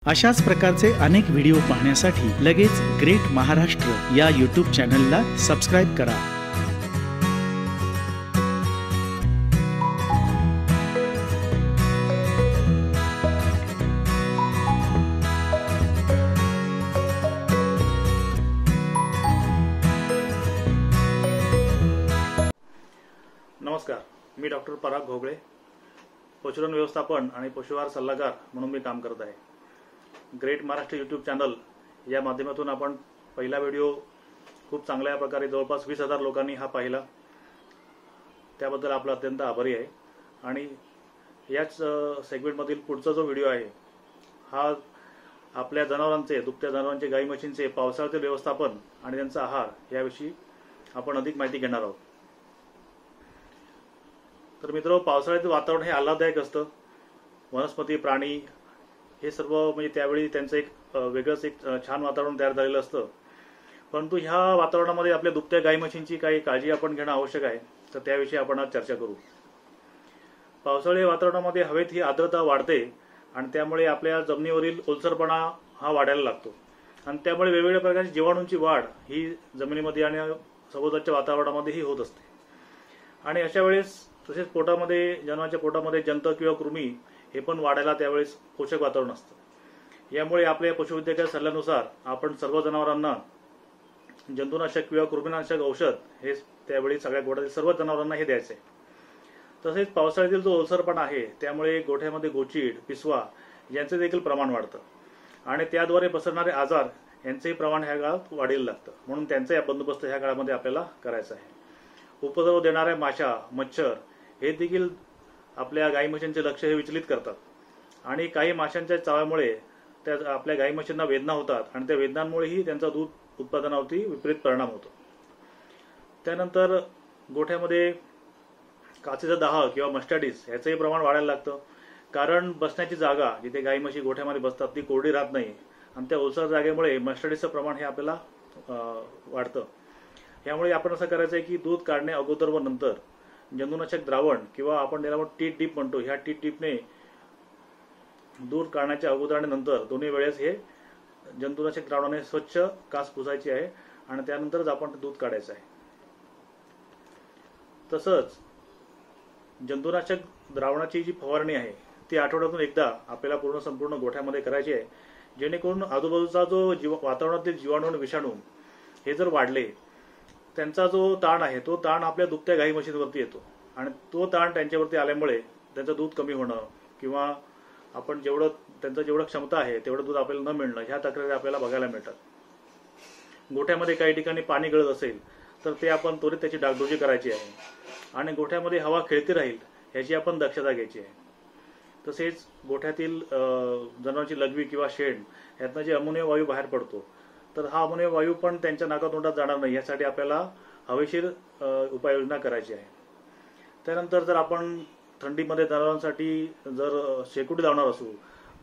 अशाच प्रकारचे अनेक व्हिडिओ पाहण्यासाठी लगेच ग्रेट महाराष्ट्र या यूट्यूब चॅनलला सबस्क्राइब करा। नमस्कार, मी डॉक्टर पराग घोगळे, पशुधन व्यवस्थापन आणि पशुआहार सल्लागार म्हणून मी काम करत आहे। ग्रेट महाराष्ट्र यूट्यूब चॅनल या माध्यमातून आपण पहिला व्हिडिओ खूप चांगल्या प्रकारे जवळपास 20,000 लोकांनी हा पाहिला, त्याबद्दल आपला अत्यंत आभारी आहे। आणि याच सेगमेंटमधील पुढचा जो व्हिडिओ आहे हा आपल्या जनावरांचे, दुभत्या जनावरांचे, गाई म्हशींचे पावसाळ्यातील व्यवस्थापन आणि त्यांचा आहार याविषयी आपण अधिक माहिती घेणार आहोत। तर मित्र, पावसाळ्यातील वातावरण हे आल्हाददायक असतं। वनस्पती, प्राणी हे सर्व म्हणजे त्यावेळी त्यांचं एक वेगळंच एक छान वातावरण तयार झालेलं असतं। परंतु ह्या वातावरणामध्ये आपल्या दुभत्या गाई म्हशींची काही काळजी आपण घेणं आवश्यक आहे, तर त्याविषयी आपण आज चर्चा करू। पावसाळी वातावरणामध्ये हवेत ही आर्द्रता वाढते आणि त्यामुळे आपल्या जमिनीवरील ओलसरपणा हा वाढायला लागतो आणि त्यामुळे वेगवेगळ्या प्रकारच्या जीवाणूंची वाढ ही जमिनीमध्ये आणि सभोवतालच्या वातावरणामध्येही होत असते। आणि अशा वेळेस तसेच पोटामध्ये, जनावरांच्या पोटामध्ये जंत किंवा कृमी हे पण वाढायला त्यावेळेस पोषक वातावरण असतं। यामुळे आपल्या पशुवैद्यकीय सल्ल्यानुसार आपण सर्व जनावरांना जंतुनाशक किंवा कृमीनाशक औषध हे त्यावेळी सगळ्या गोठ्यातील सर्व जनावरांना हे द्यायचे। तसेच पावसाळ्यातील जो ओलसरपणा आहे त्यामुळे गोठ्यामध्ये गोचीड, पिसवा यांचे देखील प्रमाण वाढतं आणि त्याद्वारे पसरणारे आजार यांचेही प्रमाण ह्या काळात वाढीला लागतं। म्हणून त्यांचा बंदोबस्त ह्या काळामध्ये आपल्याला करायचा आहे। उपद्रव देणाऱ्या माशा, मच्छर हे देखील आपल्या गाई म्हशींचे लक्ष हे विचलित करतात आणि काही माशांच्या चाव्यामुळे त्या आपल्या गाई म्हशींना वेदना होतात आणि त्या वेदनांमुळेही त्यांचा दूध उत्पादनावरती विपरीत परिणाम होतो। त्यानंतर गोठ्यामध्ये काचेचा दाह किंवा मस्टॅटिस याचंही प्रमाण वाढायला लागतं, कारण बसण्याची जागा जिथे गाई म्हशी गोठ्यामध्ये बसतात ती कोरडी राहत नाही आणि त्या ओलसर जागेमुळे मस्टॅटिसचं प्रमाण हे आपल्याला वाढतं। यामुळे आपण असं करायचं आहे की दूध काढणे अगोदर व नंतर जंतुनाशक द्रावण किंवा आपण त्याला टी टीप म्हणतो, ह्या टी टीपने दूध काढण्याच्या अगोदर आणि नंतर दोन्ही वेळेस हे जंतुनाशक द्रावणाने स्वच्छ कास पुसायची आहे आणि त्यानंतरच आपण दूध काढायचं आहे। तसंच जंतुनाशक द्रावणाची जी फवारणी आहे ती आठवड्यातून एकदा आपल्याला संपूर्ण गोठ्यामध्ये करायची आहे, जेणेकरून आजूबाजूचा जो वातावरणातील जीवाणू आणि विषाणू हे जर वाढले, त्यांचा जो ताण आहे तो ताण आपल्या दुभत्या गाई म्हशींवरती येतो आणि तो ताण त्यांच्यावरती आल्यामुळे त्यांचं दूध कमी होणं किंवा आपण त्यांचं जेवढं क्षमता आहे तेवढं दूध आपल्याला न मिळणं ह्या तक्रारी आपल्याला बघायला मिळतात। गोठ्यामध्ये काही ठिकाणी पाणी गळत असेल तर ते आपण त्वरित त्याची डागडुजी करायची आहे आणि गोठ्यामध्ये हवा खेळती राहील याची आपण दक्षता घ्यायची आहे। तसेच गोठ्यातील जनावरांची लघवी किंवा शेण यातनं जे अमोनिया वायू बाहेर पडतो, तर हा अमोनिया वायू पण त्यांच्या नाकातोंडात जाणार नाही यासाठी आपल्याला हवेशीर उपाययोजना करायची आहे। त्यानंतर जर आपण थंडीमध्ये जनावरांसाठी जर शेकोटी लावणार असू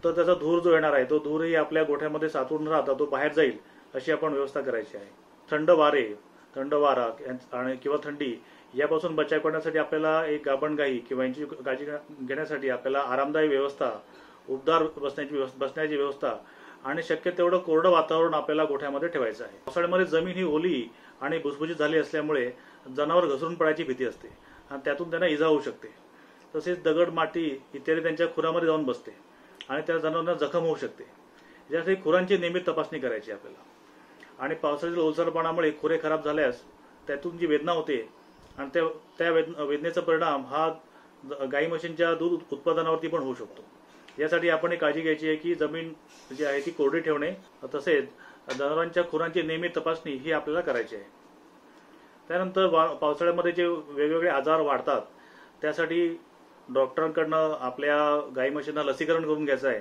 तर त्याचा धूर जो येणार आहे तो धूरही आपल्या गोठ्यामध्ये साचून न राहता तो बाहेर जाईल अशी आपण व्यवस्था करायची आहे। थंड वारा आणि किंवा थंडी यापासून बचाव करण्यासाठी आपल्याला एक गाभण गाई किंवा यांची काळजी घेण्यासाठी आपल्याला आरामदायी व्यवस्था, उबदार बसण्याची व्यवस्था आणि शक्य तेवढं कोरडं वातावरण आपल्याला गोठ्यामध्ये ठेवायचं आहे। पावसाळ्यामध्ये जमीन ही ओली आणि भुसभुशीत झाली असल्यामुळे जनावर घसरून पडायची भीती असते आणि त्यातून त्यांना इजा होऊ शकते। तसेच दगड, माती इत्यादी त्यांच्या खुरामध्ये जाऊन बसते आणि त्या जनावरांना जखम होऊ शकते। यासाठी खुरांची नियमित तपासणी करायची आपल्याला। आणि पावसाळ्यातील ओलसरपणामुळे खुरे खराब झाल्यास त्यातून जी वेदना होते आणि त्या वेदनेचा परिणाम हा गाई म्हशींच्या दूध उत्पादनावरती पण होऊ शकतो। यासाठी आपण एक काळजी घ्यायची आहे की जमीन जी आहे ती कोरडी ठेवणे, तसेच जनावरांच्या खुरांची नियमित तपासणी ही आपल्याला करायची आहे। त्यानंतर पावसाळ्यामध्ये जे वेगवेगळे आजार वाढतात त्यासाठी डॉक्टरांकडनं आपल्या गाई म्हशींना लसीकरण करून घ्यायचं आहे,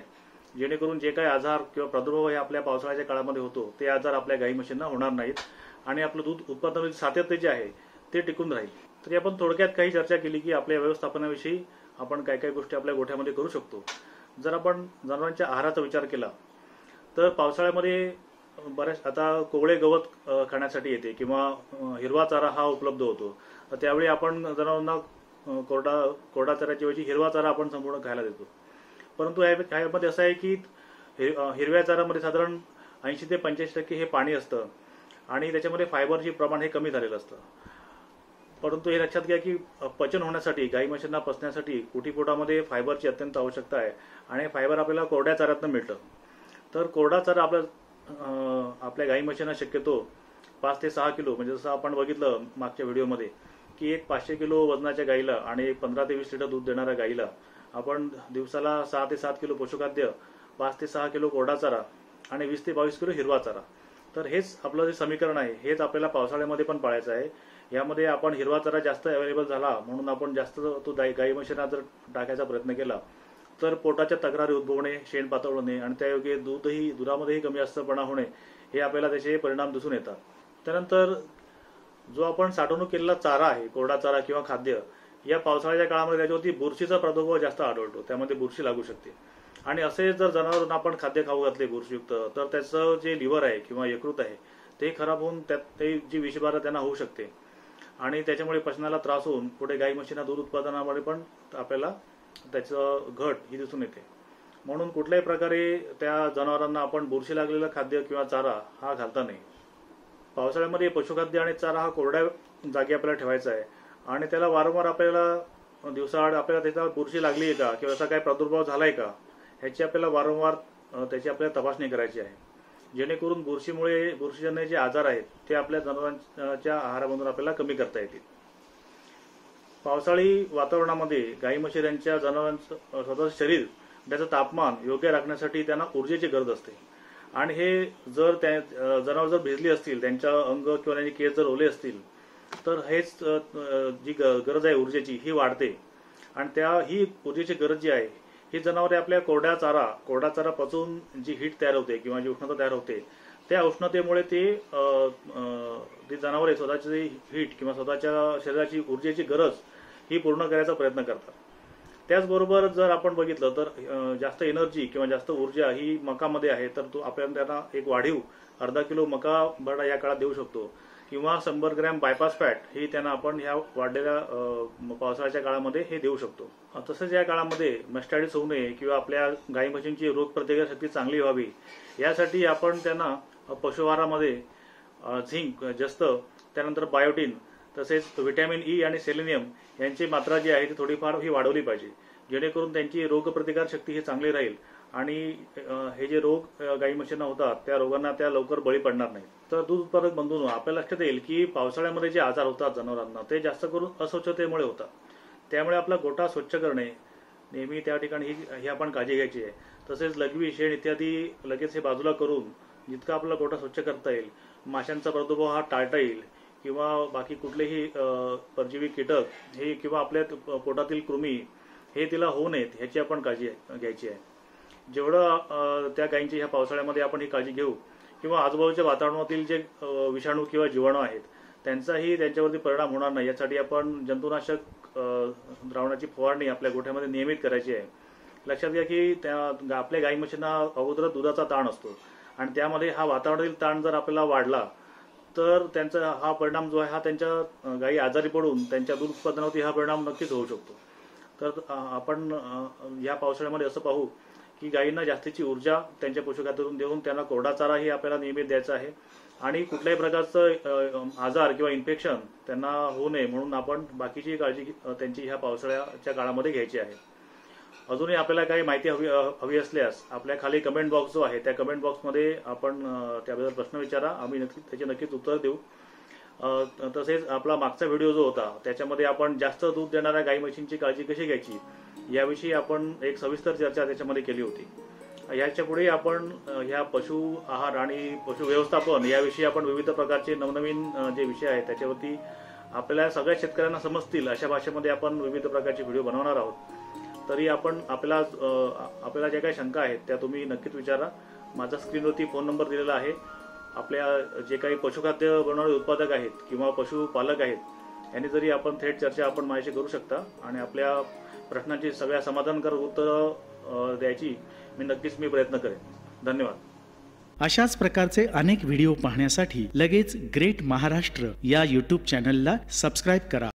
जेणेकरून जे काही आजार किंवा प्रादुर्भाव हे आपल्या पावसाळ्याच्या काळामध्ये होतो ते आजार आपल्या गाई म्हशींना होणार नाहीत आणि आपलं दूध उत्पादनाचे सातत्य जे आहे ते टिकून राहील। तरी आपण थोडक्यात काही चर्चा केली की आपल्या व्यवस्थापनाविषयी आपण काय काय गोष्टी आपल्या गोठ्यामध्ये करू शकतो। जर आपण जनावरांच्या आहाराचा विचार केला तर पावसाळ्यामध्ये बऱ्याच आता कोवळे गवत खाण्यासाठी येते किंवा हिरवा चारा हा उपलब्ध होतो, तर त्यावेळी आपण जनावरांना कोरडा चाऱ्याच्या ऐवजी हिरवा चारा आपण संपूर्ण खायला देतो। परंतु यामध्ये असं आहे की हिरव्या चाऱ्यामध्ये साधारण 80 ते 85% हे पाणी असतं आणि त्याच्यामध्ये फायबरचे प्रमाण हे कमी झालेलं असतं. परंतु हे लक्षात घ्या की पचन होण्यासाठी, गाई म्हशींना पचण्यासाठी कुटीपोटामध्ये फायबरची अत्यंत आवश्यकता आहे आणि फायबर आपल्याला कोरड्या चाऱ्यातून मिळतं. तर कोरडा चारा आपल्या गाई म्हशींना शक्यतो 5 ते 6 किलो, म्हणजे जसं आपण बघितलं मागच्या व्हिडिओमध्ये की एक 500 किलो वजनाच्या गाईला आणि एक 15 ते 20 लिटर दूध देणाऱ्या गाईला आपण दिवसाला 6 ते 7 किलो पशुखाद्य, 5 ते 6 किलो कोरडा चारा आणि 20 ते 22 किलो हिरवा चारा. तर हेच आपलं जे समीकरण आहे हेच आपल्याला पावसाळ्यामध्ये पण पाळायचं आहे. यामध्ये आपण हिरवा चारा जास्त अवेलेबल झाला म्हणून आपण जास्त तो गाई म्हशींना जर टाकायचा प्रयत्न केला तर पोटाच्या तक्रारी उद्भवणे, शेण पातळ होणे आणि त्यायोगे दुधामध्येही कमी जास्तपणा होणे हे आपल्याला त्याचे परिणाम दिसून येतात. त्यानंतर जो आपण साठवणूक केलेला चारा आहे, कोरडा चारा किंवा खाद्य, या पावसाळ्याच्या काळामध्ये त्याच्यावरती बुरशीचा प्रादुर्भाव जास्त आढळतो, त्यामध्ये बुरशी लागू शकते. आणि असे जर जनावरांना आपण खाद्य खाऊ घातले बुरशीयुक्त तर त्याचं जे लिव्हर आहे किंवा यकृत आहे ते खराब होऊन त्यात ते जी विषबाधा त्यांना होऊ शकते आणि त्याच्यामुळे पचनाला त्रास होऊन पुढे गाई म्हशींना दूध उत्पादनामध्ये पण आपल्याला त्याचं घट ही दिसून येते. म्हणून कुठल्याही प्रकारे त्या जनावरांना आपण बुरशी लागलेलं खाद्य किंवा चारा हा घालता नाही. पावसाळ्यामध्ये पशुखाद्य आणि चारा हा कोरड्या जागी आपल्याला ठेवायचा आहे आणि त्याला वारंवार आपल्याला दिवसाआड आपल्याला त्याच्यावर बुरशी लागली आहे का किंवा असा काही प्रादुर्भाव झालाय का ह्याची आपल्याला वारंवार त्याची आपल्याला तपासणी करायची आहे, जेणेकरून बुरशीजन्य जे आजार आहेत ते आपल्या जनावरांच्या आहारामधून आपल्याला कमी करता येतील. पावसाळी वातावरणामध्ये गाई म्हशी यांच्या जनावरांचं स्वतःचं शरीर, त्याचं तापमान योग्य राखण्यासाठी त्यांना ऊर्जेची गरज असते आणि हे जर जनावर जर भिजली असतील, त्यांच्या अंग किंवा त्यांचे केस जर ओले असतील तर हेच जी गरज आहे ऊर्जेची ही वाढते आणि ही ऊर्जेची गरज जी आहे ही जनावरे आपल्या कोरडा चारा पचवून जी हीट तयार होते किंवा जी उष्णता तयार होते त्या उष्णतेमुळे ती जनावरे स्वतःची हीट किंवा स्वतःच्या शरीराची ऊर्जेची गरज ही पूर्ण करायचा प्रयत्न करतात. त्याचबरोबर जर आपण बघितलं तर जास्त एनर्जी किंवा जास्त ऊर्जा ही मकामध्ये आहे तर तो आपण त्यांना एक वाढीव अर्धा किलो मका बरडा या काळात देऊ शकतो किंवा 100 ग्रॅम बायपास फॅट ही त्यांना आपण ह्या वाढलेल्या पावसाळ्याच्या काळामध्ये हे देऊ शकतो. तसंच या काळामध्ये मॅस्टायटिस होऊ नये किंवा आपल्या गाई म्हशींची रोगप्रतिकारशक्ती चांगली व्हावी यासाठी आपण त्यांना पशुआहारामध्ये झिंक जास्त, त्यानंतर बायोटीन, तसेच व्हिटॅमिन ई आणि सेलेनियम यांची मात्रा जी आहे ती थोडीफार ही वाढवली पाहिजे, जेणेकरून त्यांची रोगप्रतिकार शक्ती ही चांगली राहील आणि हे जे रोग गाई म्हशींना होतात त्या रोगांना त्या लवकर बळी पडणार नाही. तर दूध उत्पादक बंधूंनो, आपल्या लक्षात येईल की पावसाळ्यामध्ये जे आजार होतात जनावरांना ते जास्त करून अस्वच्छतेमुळे होतात. त्यामुळे आपला गोठा स्वच्छ करणे नेहमी त्या ठिकाणी ही आपण काळजी घ्यायची आहे. तसेच लघवी, शेण इत्यादी लगेच हे बाजूला करून जितका आपला गोठा स्वच्छ करता येईल, माशांचा प्रादुर्भाव हा टाळता येईल किंवा बाकी कुठलेही परजीवी कीटक हे किंवा आपल्या पोटातील कृमी हे तिला होऊ नयेत ह्याची आपण काळजी घ्यायची आहे. जेवढं त्या गायींची ह्या पावसाळ्यामध्ये आपण ही काळजी घेऊ किंवा आजूबाजूच्या वातावरणातील जे विषाणू किंवा जीवाणू आहेत त्यांचाही त्यांच्यावरती परिणाम होणार नाही यासाठी आपण जंतुनाशक द्रावणाची फवारणी आपल्या गोठ्यामध्ये नियमित करायची आहे. लक्षात घ्या की आपल्या गाई म्हशींना अगोदर दुधाचा ताण असतो आणि त्यामध्ये हा वातावरणातील ताण जर आपल्याला वाढला तर त्यांचा हा परिणाम जो आहे हा त्यांच्या गायी आजारी पडून त्यांच्या दूध उत्पादनावरती हा परिणाम नक्कीच होऊ शकतो. तर आपण या पावसाळ्यामध्ये असं पाहू की गायींना जास्तीची ऊर्जा त्यांच्या पशुखाद्यातून देऊन त्यांना कोरडा चाराही आपल्याला नियमित द्यायचा आहे आणि कुठल्याही प्रकारचं आजार किंवा इन्फेक्शन त्यांना होऊ नये म्हणून आपण बाकीची काळजी त्यांची ह्या पावसाळ्याच्या काळामध्ये घ्यायची आहे. अजूनही आपल्याला काही माहिती हवी असल्यास आपल्या खाली कमेंट बॉक्स जो आहे त्या कमेंट बॉक्समध्ये आपण त्याबद्दल प्रश्न विचारा, आम्ही त्याचे नक्कीच उत्तर देऊ. तसेच आपला मागचा व्हिडिओ जो होता त्याच्यामध्ये आपण जास्त दूध देणाऱ्या गाई म्हशींची काळजी कशी घ्यायची याविषयी आपण एक सविस्तर चर्चा त्याच्यामध्ये केली होती. याच्या पुढे आपण ह्या पशु आहार आणि पशु व्यवस्थापन याविषयी आपण विविध प्रकारचे नवनवीन जे विषय आहेत त्याच्यावरती आपल्याला सगळ्या शेतकऱ्यांना समजतील अशा भाषेमध्ये आपण विविध प्रकारचे व्हिडिओ बनवणार आहोत. तरी आपण आपल्याला ज्या काही शंका आहेत त्या तुम्ही नक्कीच विचारा. माझा स्क्रीनवरती फोन नंबर दिलेला आहे. आपल्या जे काही पशुखाद्य बनवणारे उत्पादक आहेत किंवा पशुपालक आहेत यांनी जरी आपण थेट चर्चा आपण माझ्याशी करू शकता आणि आपल्या प्रश्नांची सगळ्या समाधानकारक उत्तरं द्यायची नक्कीच प्रयत्न करेन. धन्यवाद. अशाच प्रकारचे अनेक व्हिडिओ पाहण्यासाठी लगेच ग्रेट महाराष्ट्र या YouTube चॅनलला सबस्क्राईब करा.